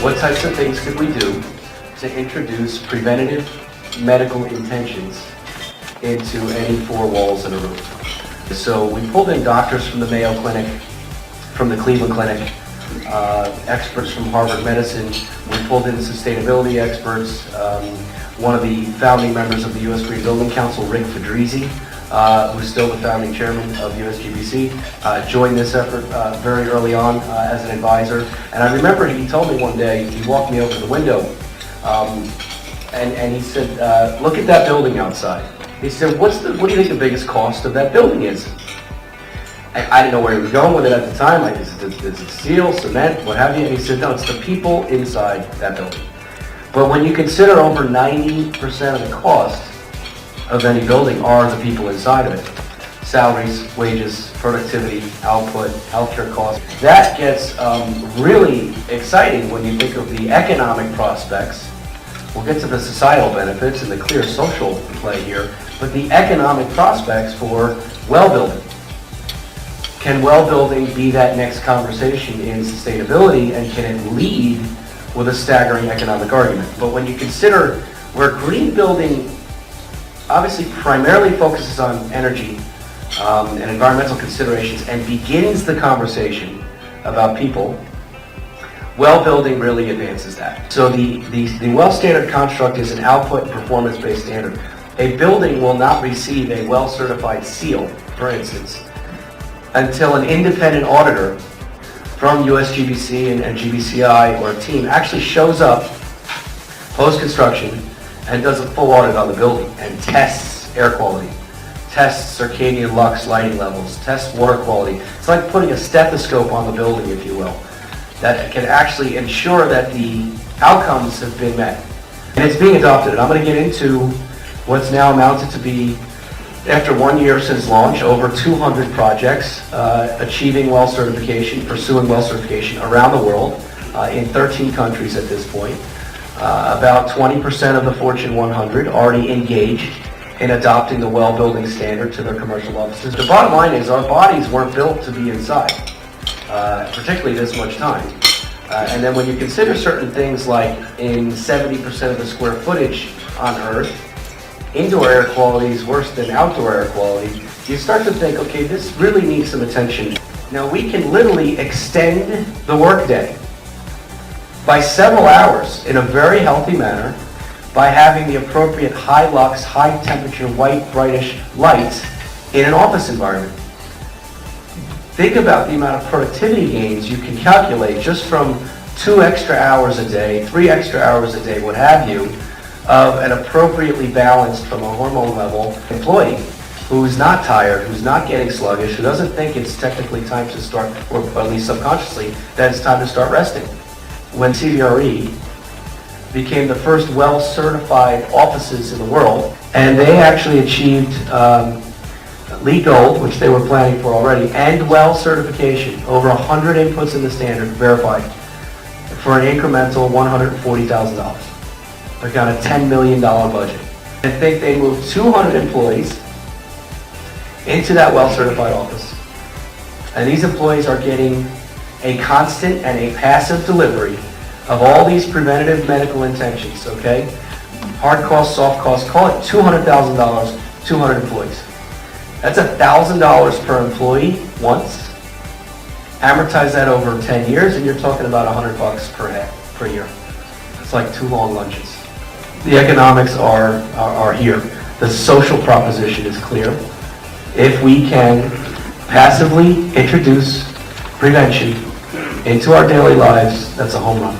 What types of things could we do to introduce preventative medical intentions into any four walls in a room? So we pulled in doctors from the Mayo Clinic, from the Cleveland Clinic, experts from Harvard Medicine. We pulled in sustainability experts. One of the founding members of the U.S. Green Building Council, Rick Fedrizzi, who's still the founding chairman of USGBC, joined this effort very early on as an advisor. And I remember he told me one day, he walked me over to the window, and he said, look at that building outside. He said, what do you think the biggest cost of that building is? I didn't know where he was going with it at the time. I said, is it steel, cement, what have you? And he said, no, it's the people inside that building. But when you consider over 90% of the cost of any building are the people inside of it, salaries, wages, productivity, output, healthcare costs, that gets really exciting when you think of the economic prospects. We'll get to the societal benefits and the clear social play here, but the economic prospects for well building. Can well building be that next conversation in sustainability, and can it lead with a staggering economic argument? But when you consider where green building obviously primarily focuses on energy and environmental considerations and begins the conversation about people, well building really advances that. So the well standard construct is an output and performance based standard. A building will not receive a well certified seal, for instance, until an independent auditor from USGBC and GBCI or a team actually shows up post-construction and does a full audit on the building and tests air quality, tests circadian lux lighting levels, tests water quality. It's like putting a stethoscope on the building, if you will, that can actually ensure that the outcomes have been met. And it's being adopted, and I'm going to get into what's now amounted to be, after 1 year since launch, over 200 projects achieving well certification, pursuing well certification around the world, in 13 countries at this point. About 20% of the Fortune 100 already engaged in adopting the well building standard to their commercial offices. The bottom line is our bodies weren't built to be inside, particularly this much time. And then when you consider certain things like in 70% of the square footage on Earth, indoor air quality is worse than outdoor air quality, you start to think, okay, this really needs some attention. Now we can literally extend the workday by several hours in a very healthy manner by having the appropriate high lux, high temperature, white, brightish lights in an office environment. Think about the amount of productivity gains you can calculate just from 2 extra hours a day, 3 extra hours a day, what have you, of an appropriately balanced from a hormone level employee who's not tired, who's not getting sluggish, who doesn't think it's technically time to start, or at least subconsciously, that it's time to start resting. When CBRE became the first well-certified offices in the world, and they actually achieved LEED Gold, which they were planning for already, and well certification, over 100 inputs in the standard verified, for an incremental $140,000. They got a $10 million budget. I think they moved 200 employees into that well-certified office. And these employees are getting a constant and a passive delivery of all these preventative medical intentions, okay? Hard cost, soft cost, call it $200,000, 200 employees. That's $1,000 per employee once. Amortize that over 10 years and you're talking about $100 per head per year. It's like 2 long lunches. The economics are here. The social proposition is clear. If we can passively introduce prevention into our daily lives, that's a home run.